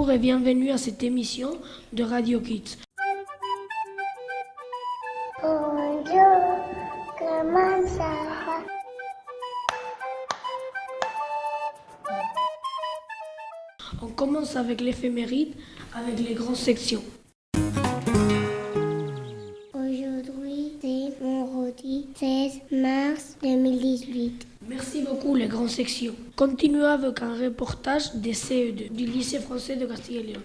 Bonjour et bienvenue à cette émission de Radio Kids. Bonjour, comment ça va? On commence avec l'éphéméride, avec les grandes sections. Aujourd'hui, c'est vendredi 16 mars 2018. Merci beaucoup les grandes sections. Continuons avec un reportage des CE2 du lycée français de Castille et Léon.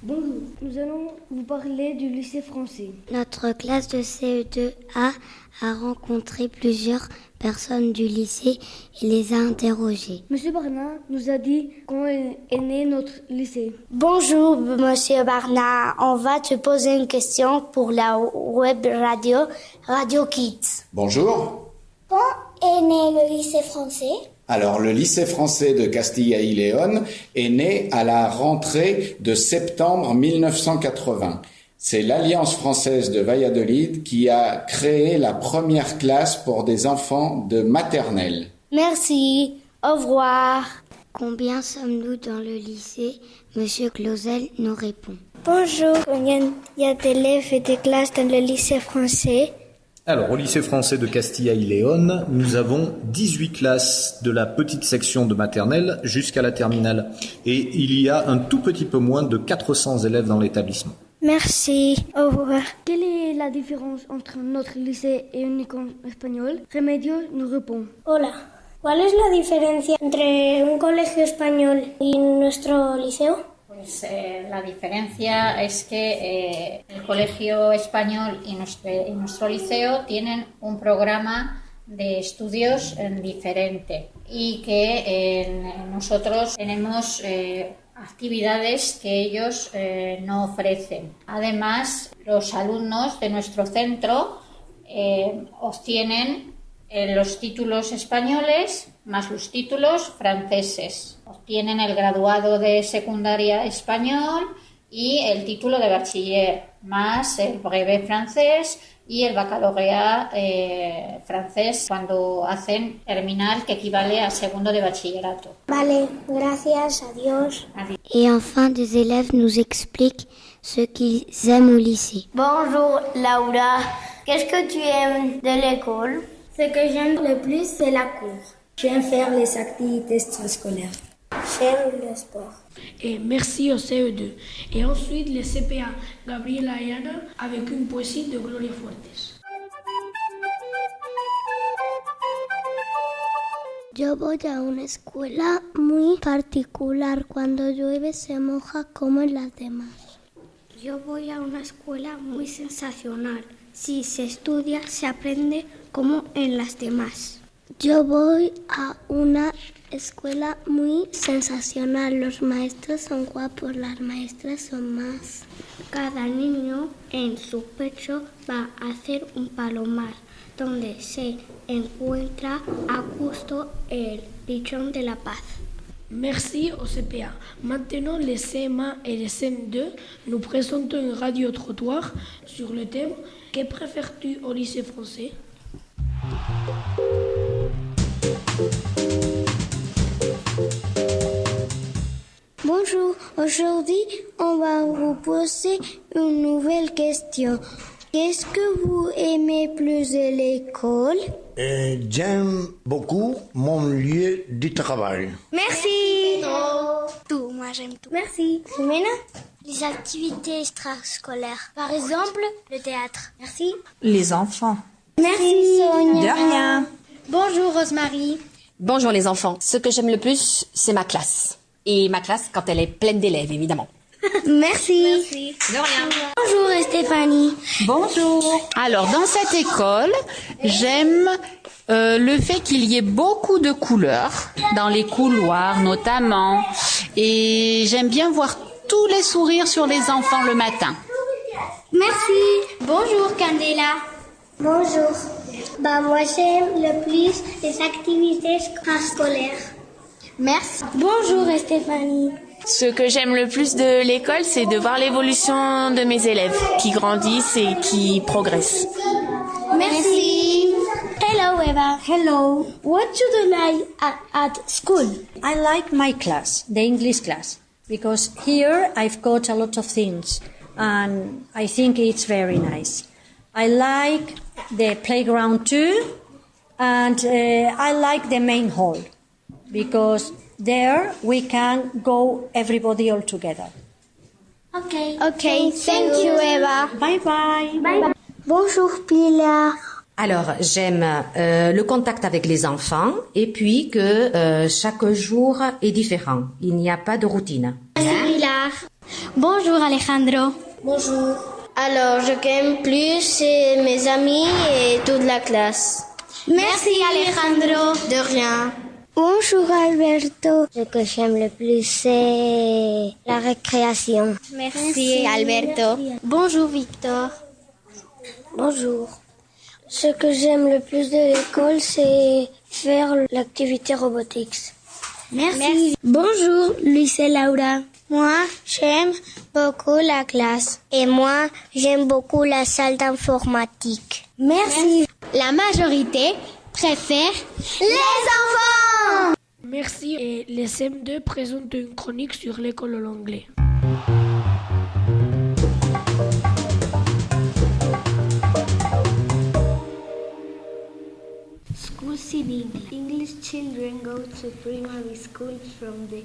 Bonjour, nous allons vous parler du lycée français. Notre classe de CE2A a rencontré plusieurs personnes du lycée et les a interrogées. Monsieur Barnat nous a dit quand est né notre lycée. Bonjour, Monsieur Barnard. On va te poser une question pour la web radio Radio Kids. Bonjour. Quand est né le lycée français? Alors, le lycée français de Castilla y León est né à la rentrée de septembre 1980. C'est l'Alliance française de Valladolid qui a créé la première classe pour des enfants de maternelle. Merci. Au revoir. Combien sommes-nous dans le lycée? Monsieur Clausel nous répond. Bonjour. Combien y a d'élèves et de classes dans le lycée français? Alors, au lycée français de Castilla y León, nous avons 18 classes de la petite section de maternelle jusqu'à la terminale. Et il y a un tout petit peu moins de 400 élèves dans l'établissement. Merci. Au revoir. Quelle est la différence entre notre lycée et une école espagnole? Remedio nous répond. Hola, ¿cuál es la diferencia entre un colegio español y nuestro liceo? Pues la diferencia es que el colegio español y nuestro liceo tienen un programa de estudios diferente y que nosotros tenemos actividades que ellos no ofrecen. Además, los alumnos de nuestro centro obtienen los títulos españoles más los títulos franceses. Obtienen el graduado de secundaria español y el título de bachiller, más el brevet francés y el baccalauréat francés cuando hacen terminal, que equivale a segundo de bachillerato. Vale, gracias, adiós. Et enfin, des élèves nous expliquent ce qu'ils aiment au lycée. Bonjour, Laura. Qu'est-ce que tu aimes de l'école? Ce que j'aime le plus, c'est la cour. J'aime faire les activités scolaires. J'aime le sport. Et merci au CE2. Et ensuite les CPA, Gabriela et Ana, avec une poésie de Gloria Fuertes. Yo voy a una escuela muy particular. Cuando llueve se moja como en las demás. Yo voy a una escuela muy sensacional. Si se estudia, se aprende como en las demás. Yo voy a una escuela muy sensacional. Los maestros son guapos, las maestras son más. Cada niño en su pecho va a hacer un palomar, donde se encuentra a gusto el pichón de la paz. Merci au CPA. Maintenant, les CM1 et les CM2, nous présentons un radio-trottoir sur le thème « Que préfères-tu au lycée français ?» Bonjour, aujourd'hui on va vous poser une nouvelle question. Qu'est-ce que vous aimez plus de l'école? J'aime beaucoup mon lieu de travail. Merci. Tout, moi j'aime tout. Merci. Jimena? Les activités extrascolaires. Par exemple, le théâtre. Merci. Les enfants. Merci, Sonia. De rien. Bonjour, Rosemary. Bonjour les enfants. Ce que j'aime le plus, c'est ma classe. Et ma classe quand elle est pleine d'élèves, évidemment. Merci. De rien. Bonjour, Stéphanie. Bonjour. Alors, dans cette école, j'aime le fait qu'il y ait beaucoup de couleurs, dans les couloirs notamment. Et j'aime bien voir tous les sourires sur les enfants le matin. Merci. Bonjour, Candela. Bonjour. Moi j'aime le plus les activités scolaires. Merci. Bonjour, Stéphanie. Ce que j'aime le plus de l'école, c'est de voir l'évolution de mes élèves qui grandissent et qui progressent. Merci. Hello, Eva. Hello. What do you like at school? I like my class, the English class, because here I've got a lot of things and I think it's very nice. I like the playground too, and I like the main hall because there we can go everybody all together. Okay, thank you, Eva. Bye bye. Bye. Bonjour, Pilar. Alors, j'aime le contact avec les enfants et puis que chaque jour est différent. Il n'y a pas de routine. Merci, Pilar. Bonjour, Alejandro. Bonjour. Alors, ce que j'aime plus, c'est mes amis et toute la classe. Merci, Alejandro. De rien. Bonjour, Alberto. Ce que j'aime le plus, c'est la récréation. Merci, Alberto. Bonjour, Victor. Bonjour. Ce que j'aime le plus de l'école, c'est faire l'activité robotics. Merci. Bonjour, Luis et Laura. Moi, j'aime beaucoup la classe. Et moi, j'aime beaucoup la salle d'informatique. Merci. La majorité préfère les enfants. Merci. Et les CM2 présentent une chronique sur l'école en anglais. Schools in English. English children go to primary school from the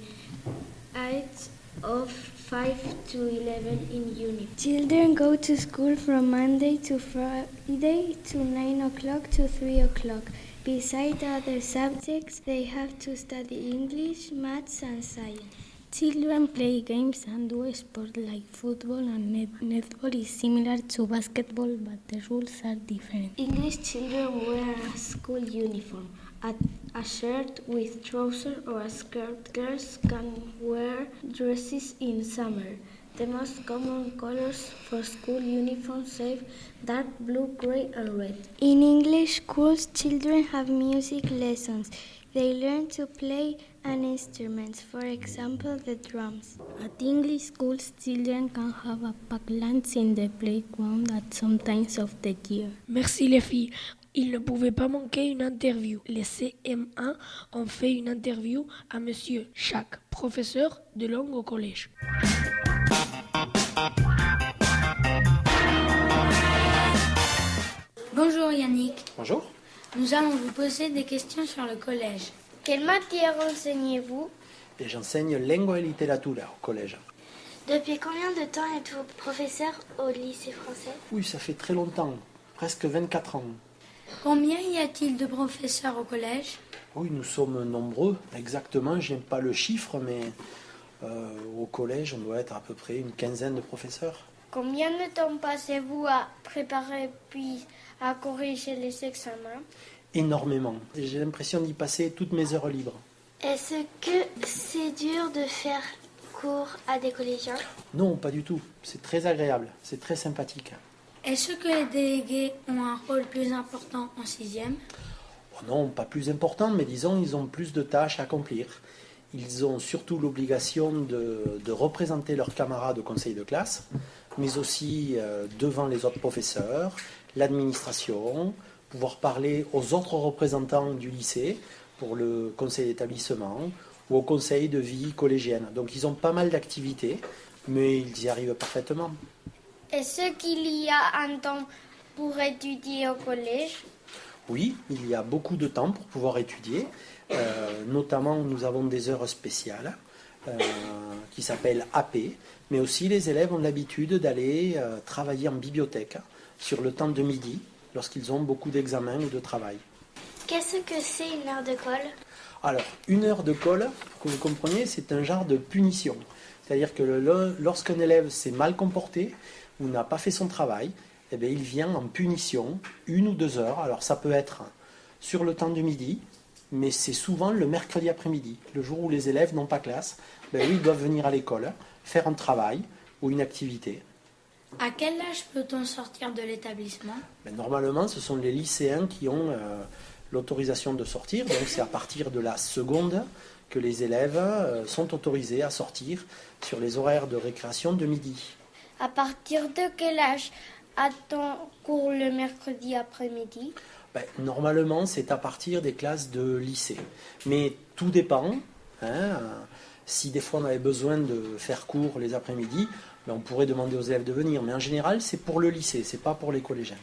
age of 5 to 11 in unit. Children go to school from Monday to Friday to 9 o'clock to 3 o'clock. Besides other subjects, they have to study English, maths and science. Children play games and do sport like football and netball is similar to basketball, but the rules are different. English children wear a school uniform, a shirt with trousers or a skirt. Girls can wear dresses in summer. The most common colors for school uniforms are dark blue, grey and red. In English schools, children have music lessons. They learn to play an instrument, for example, the drums. At English schools, children can have a packed lunch in the playground at some times of the year. Merci les filles. Il ne pouvait pas manquer une interview. Les CM1 ont fait une interview à Monsieur Chak, professeur de langue au collège. Bonjour Yannick. Bonjour. Nous allons vous poser des questions sur le collège. Quelle matière enseignez-vous? Et j'enseigne lingua et littératura au collège. Depuis combien de temps êtes-vous professeur au lycée français? Oui, ça fait très longtemps, presque 24 ans. Combien y a-t-il de professeurs au collège? Oui, nous sommes nombreux. Exactement, je n'aime pas le chiffre, mais au collège, on doit être à peu près une quinzaine de professeurs. Combien de temps passez-vous à préparer puis à corriger les examens? Énormément. J'ai l'impression d'y passer toutes mes heures libres. Est-ce que c'est dur de faire cours à des collégiens? Non, pas du tout. C'est très agréable, c'est très sympathique. Est-ce que les délégués ont un rôle plus important en 6e? Oh non, pas plus important, mais disons, ils ont plus de tâches à accomplir. Ils ont surtout l'obligation de représenter leurs camarades au conseil de classe, mais aussi devant les autres professeurs, l'administration, pouvoir parler aux autres représentants du lycée pour le conseil d'établissement ou au conseil de vie collégienne. Donc ils ont pas mal d'activités, mais ils y arrivent parfaitement. Est-ce qu'il y a un temps pour étudier au collège? Oui, il y a beaucoup de temps pour pouvoir étudier. Notamment, nous avons des heures spéciales qui s'appellent AP, mais aussi les élèves ont l'habitude d'aller travailler en bibliothèque sur le temps de midi, lorsqu'ils ont beaucoup d'examens ou de travail. Qu'est-ce que c'est une heure de colle? Alors, une heure de colle, pour que vous compreniez, c'est un genre de punition. C'est-à-dire que lorsqu'un élève s'est mal comporté ou n'a pas fait son travail, eh bien, il vient en punition 1 ou 2 heures. Alors, ça peut être sur le temps du midi, mais c'est souvent le mercredi après-midi, le jour où les élèves n'ont pas classe. Ben, eux, ils doivent venir à l'école, faire un travail ou une activité. À quel âge peut-on sortir de l'établissement? Normalement, ce sont les lycéens qui ont l'autorisation de sortir. Donc, c'est à partir de la seconde que les élèves sont autorisés à sortir sur les horaires de récréation de midi. À partir de quel âge a-t-on cours le mercredi après-midi? Normalement, c'est à partir des classes de lycée. Mais tout dépend. Si des fois on avait besoin de faire cours les après-midi, on pourrait demander aux élèves de venir. Mais en général, c'est pour le lycée, c'est pas pour les collégiens.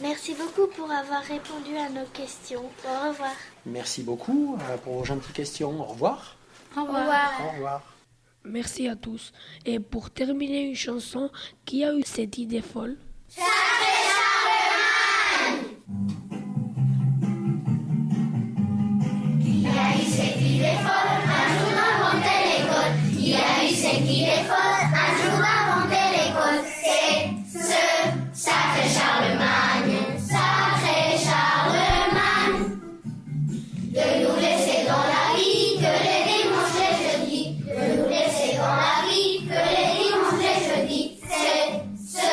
Merci beaucoup pour avoir répondu à nos questions. Au revoir. Merci beaucoup pour vos gentilles questions. Au revoir. Au revoir. Au revoir. Merci à tous. Et pour terminer, une chanson, qui a eu cette idée folle? Qui a eu cette idée folle un jour d'inventer l'école? Qui a eu cette idée folle un jour d'inventer l'école? C'est ce sacré Charlemagne, sacré Charlemagne. De nous laisser dans la vie que les dimanches et jeudis. De nous laisser dans la vie que les dimanches et jeudis. C'est ce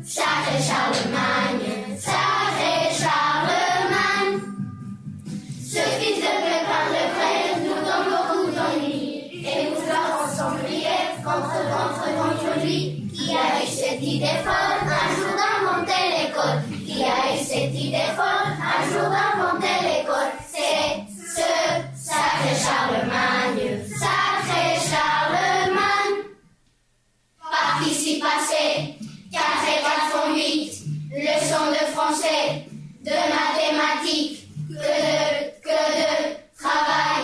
sacré Charlemagne, sacré Charlemagne. Ce fils de Pépin le Frère nous donne beaucoup d'ennuis. Et nous leur s'ennuyer contre lui. Qui a eu cette idée folle un jour d'inventer l'école? Qui a eu cette idée folle un jour d'inventer l'école? C'est ce sacré Charlemagne, sacré Charlemagne. Participe passé, 4 et 4 font 8. Leçon de français, de mathématiques, que de travail.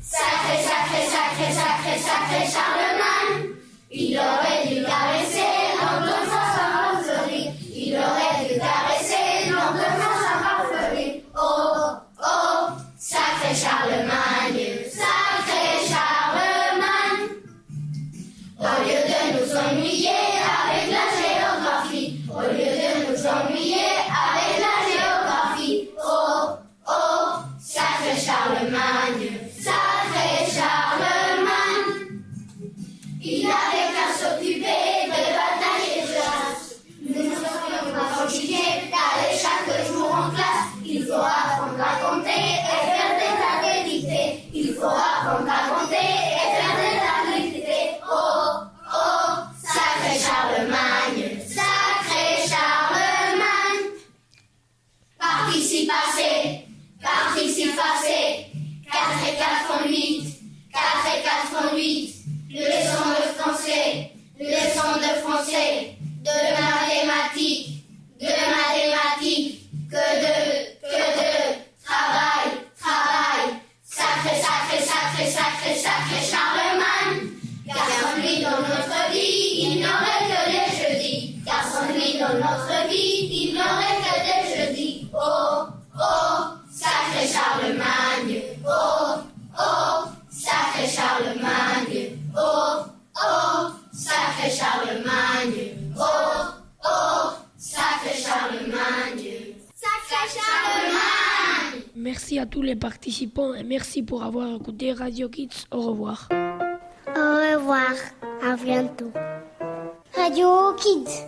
Sacré, sacré, sacré, sacré, sacré Charlemagne. Il aurait dû caresser lentement sa farfelie. Il aurait dû caresser lentement sa farfelie. Oh, oh, sacré Charlemagne, sacré Charlemagne. Au lieu de nous ennuyer avec la géographie, au lieu de nous ennuyer avec la géographie. Oh, oh, sacré Charlemagne, sacré Charlemagne. Il n'avait qu'à s'occuper de batailles et de chasse. Nous ne serions pas fatigués d'aller chaque jour en classe. Il faut apprendre à compter et faire des activités. Il faut apprendre à compter et faire des activités. Oh, oh, sacré Charlemagne, sacré Charlemagne. Participe passé, 4 et 4 font 8. 4 et 4 font 8. Leçon de français, de mathématiques, que de travail. Sacré, sacré, sacré, sacré, sacré Charlemagne. Car sans lui dans notre vie, il n'y aurait que des jeudis. Car sans lui dans notre vie, il n'y aurait que des jeudis. Oh, oh, sacré Charlemagne. Oh, oh, sacré Charlemagne. Oh, oh, sacré Charlemagne. Oh, oh, sacré Charlemagne. Sacré Charlemagne. Merci à tous les participants et merci pour avoir écouté Radio Kids. Au revoir. Au revoir. À bientôt. Radio Kids.